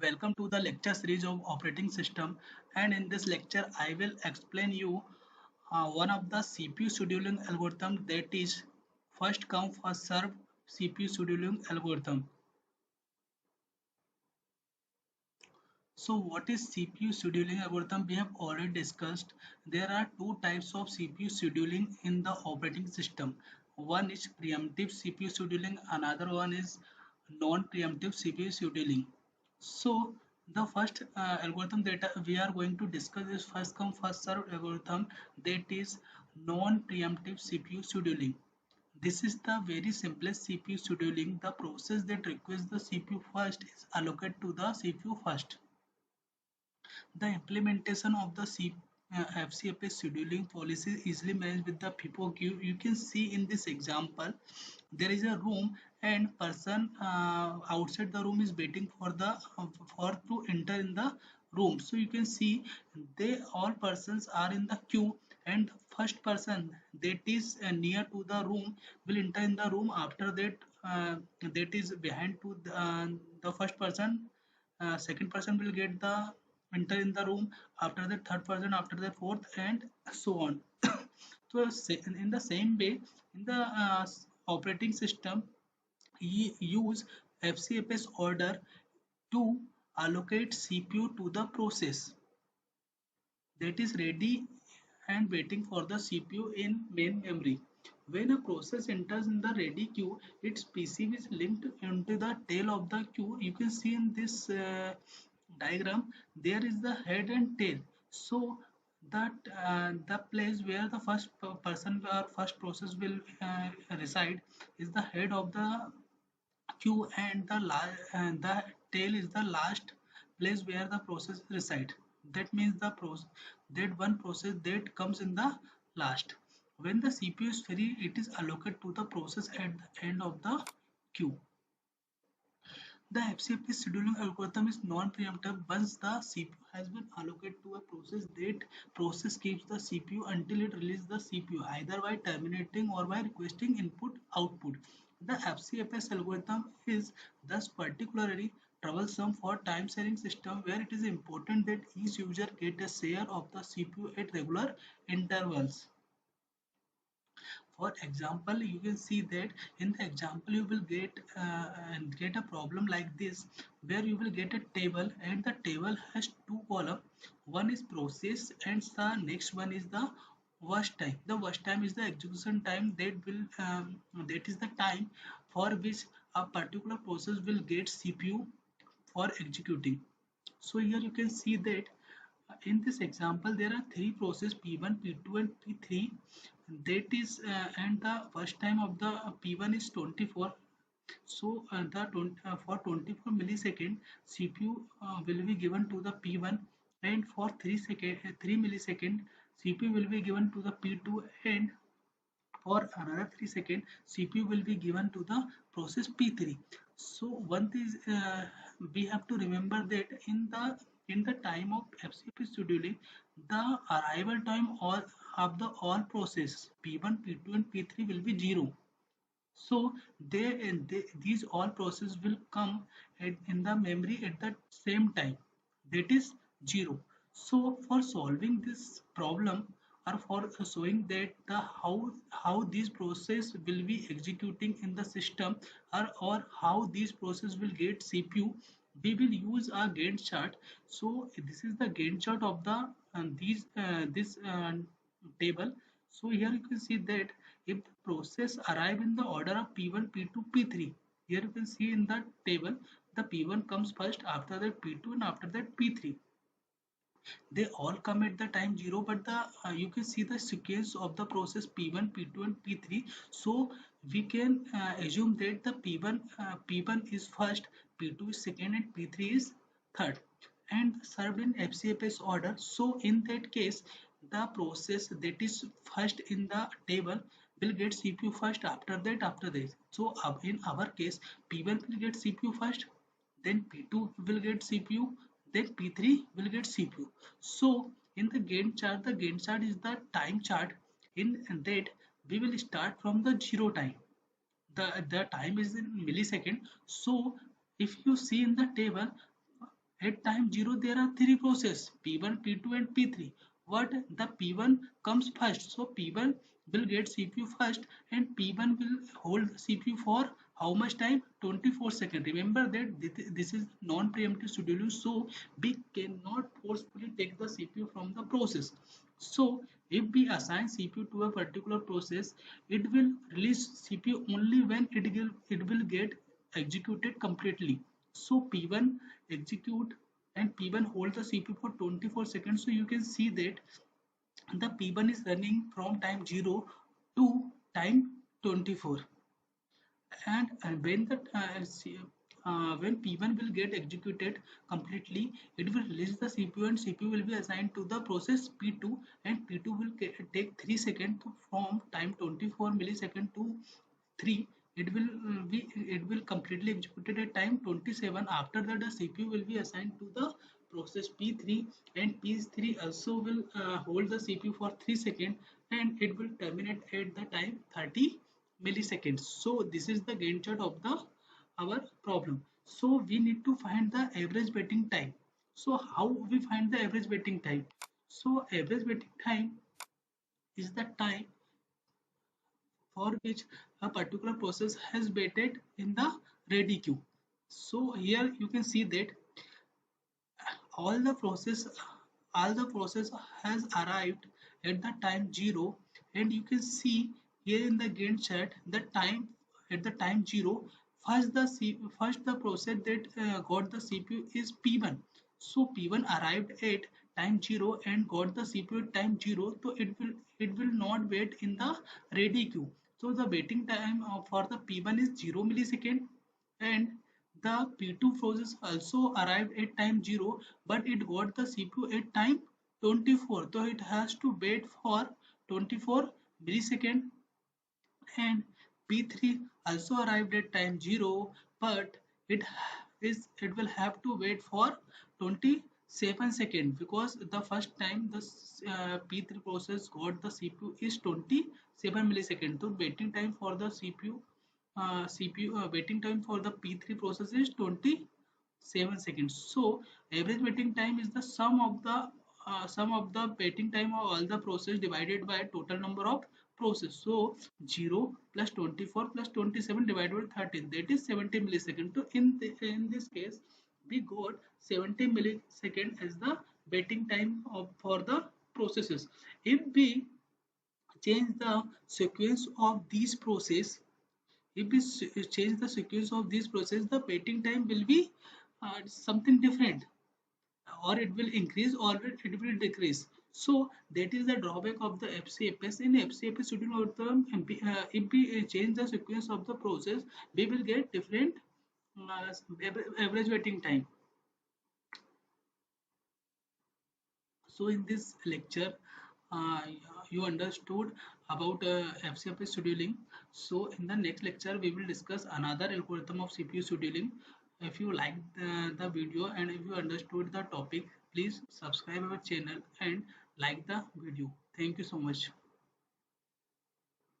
Welcome to the lecture series of operating system, and in this lecture I will explain you one of the CPU scheduling algorithm, that is first come first serve CPU scheduling algorithm. So what is CPU scheduling algorithm? We have already discussed. There are two types of CPU scheduling in the operating system. One is preemptive CPU scheduling, another one is non-preemptive CPU scheduling. So the first algorithm that we are going to discuss is first come first serve algorithm, that is non-preemptive CPU scheduling. This is the very simplest CPU scheduling. The process that requires the CPU first is allocated to the CPU first. The implementation of the FCFS scheduling policy is easily managed with the FIFO queue. You can see in this example, there is a room and person outside the room is waiting for the for to enter in the room. So you can see they all persons are in the queue, and the first person that is near to the room will enter in the room. After that, that is behind to the first person, second person will get the enter in the room, after that third person, after that fourth, and so on. So in the same way, in the operating system, we use FCFS order to allocate CPU to the process that is ready and waiting for the CPU in main memory. When a process enters in the ready queue, its PCB is linked into the tail of the queue. You can see in this diagram, there is the head and tail. So that the place where the first person or first process will reside is the head of the queue, and the tail is the last place where the process reside. That means the process, that one process that comes in the last. When the CPU is free, it is allocated to the process at the end of the queue. The FCFP scheduling algorithm is non-preemptive. Once the CPU has been allocated to a process, that process keeps the CPU until it releases the CPU, either by terminating or by requesting input-output. The FCFS algorithm is thus particularly troublesome for time-sharing system, where it is important that each user get a share of the CPU at regular intervals. For example, you can see that in the example you will get a problem like this, where you will get a table and the table has two columns. One is process and the next one is the watch time. The watch time is the execution time, that is the time for which a particular process will get CPU for executing. So here you can see that in this example there are three processes, P1, P2 and P3. That is and the first time of the P1 is 24. So for 24 millisecond, CPU will be given to the P1, and for 3 millisecond, CPU will be given to the P2, and for another 3 seconds, CPU will be given to the process P3. So one thing is, we have to remember that in the time of FCP scheduling, the arrival time of the all process P1, P2 and P3 will be 0. So these all processes will come in the memory at the same time, that is 0. So for solving this problem, or for showing that the how these process will be executing in the system, or how these process will get CPU, we will use a Gantt chart. So this is the Gantt chart of the these this table. So here you can see that if the process arrive in the order of P1, P2, P3, here you can see in the table the P1 comes first, after that P2 and after that P3. They all come at the time 0, but the you can see the sequence of the process P1, P2 and P3. So we can assume that the P1 is first, P2 is second and P3 is third, and served in FCFS order. So in that case, the process that is first in the table will get CPU first, after that. So in our case, P1 will get CPU first, then P2 will get CPU, then P3 will get CPU. So in the Gantt chart is the time chart. In that, we will start from the 0 time. The time is in millisecond. So if you see in the table, At time 0 there are three processes, P1, P2 and P3. What the P1 comes first, so P1 will get CPU first and P1 will hold CPU for how much time? 24 seconds. Remember that this is non-preemptive scheduling, so we cannot forcefully take the CPU from the process. So if we assign CPU to a particular process, it will release CPU only when it will get executed completely. So P1 execute and P1 hold the CPU for 24 seconds. So you can see that the P1 is running from time 0 to time 24, and when P1 will get executed completely, it will release the CPU and CPU will be assigned to the process P2, and P2 will take 3 seconds from time 24 millisecond to 3. It will completely executed at time 27. After that the CPU will be assigned to the process P3, and P3 also will hold the CPU for 3 seconds, and it will terminate at the time 30 milliseconds. So this is the Gantt chart of the our problem. So we need to find the average waiting time. So how we find the average waiting time? So average waiting time is the time for which a particular process has waited in the ready queue. So here you can see that all the process all the process has arrived at the time 0, and you can see here in the Gantt chart the time at the time 0. First the process that got the CPU is P1. So P1 arrived at time 0 and got the CPU at time 0, so it will not wait in the ready queue. So the waiting time for the P1 is 0 millisecond, and the P2 process also arrived at time 0, but it got the CPU at time 24, so it has to wait for 24 millisecond. And P3 also arrived at time 0, but it will have to wait for 27 seconds, because the first time the P3 process got the CPU is 27 milliseconds. So waiting time for the CPU waiting time for the P3 process is 27 seconds. So average waiting time is the sum of the waiting time of all the process divided by total number of process. So 0 plus 24 plus 27 divided by 13, that is 70 milliseconds. So in this case we got 70 millisecond as the waiting time for the processes. If we change the sequence of these process, if we change the sequence of this process, the waiting time will be something different, or it will increase or it will decrease. So that is the drawback of the FCFS. In FCFS scheduling algorithm, if we change the sequence of the process, we will get different uh, average waiting time. So in this lecture, uh, you understood about FCFS scheduling. So in the next lecture, we will discuss another algorithm of CPU scheduling. If you liked the video and if you understood the topic, please subscribe our channel and like the video. Thank you so much.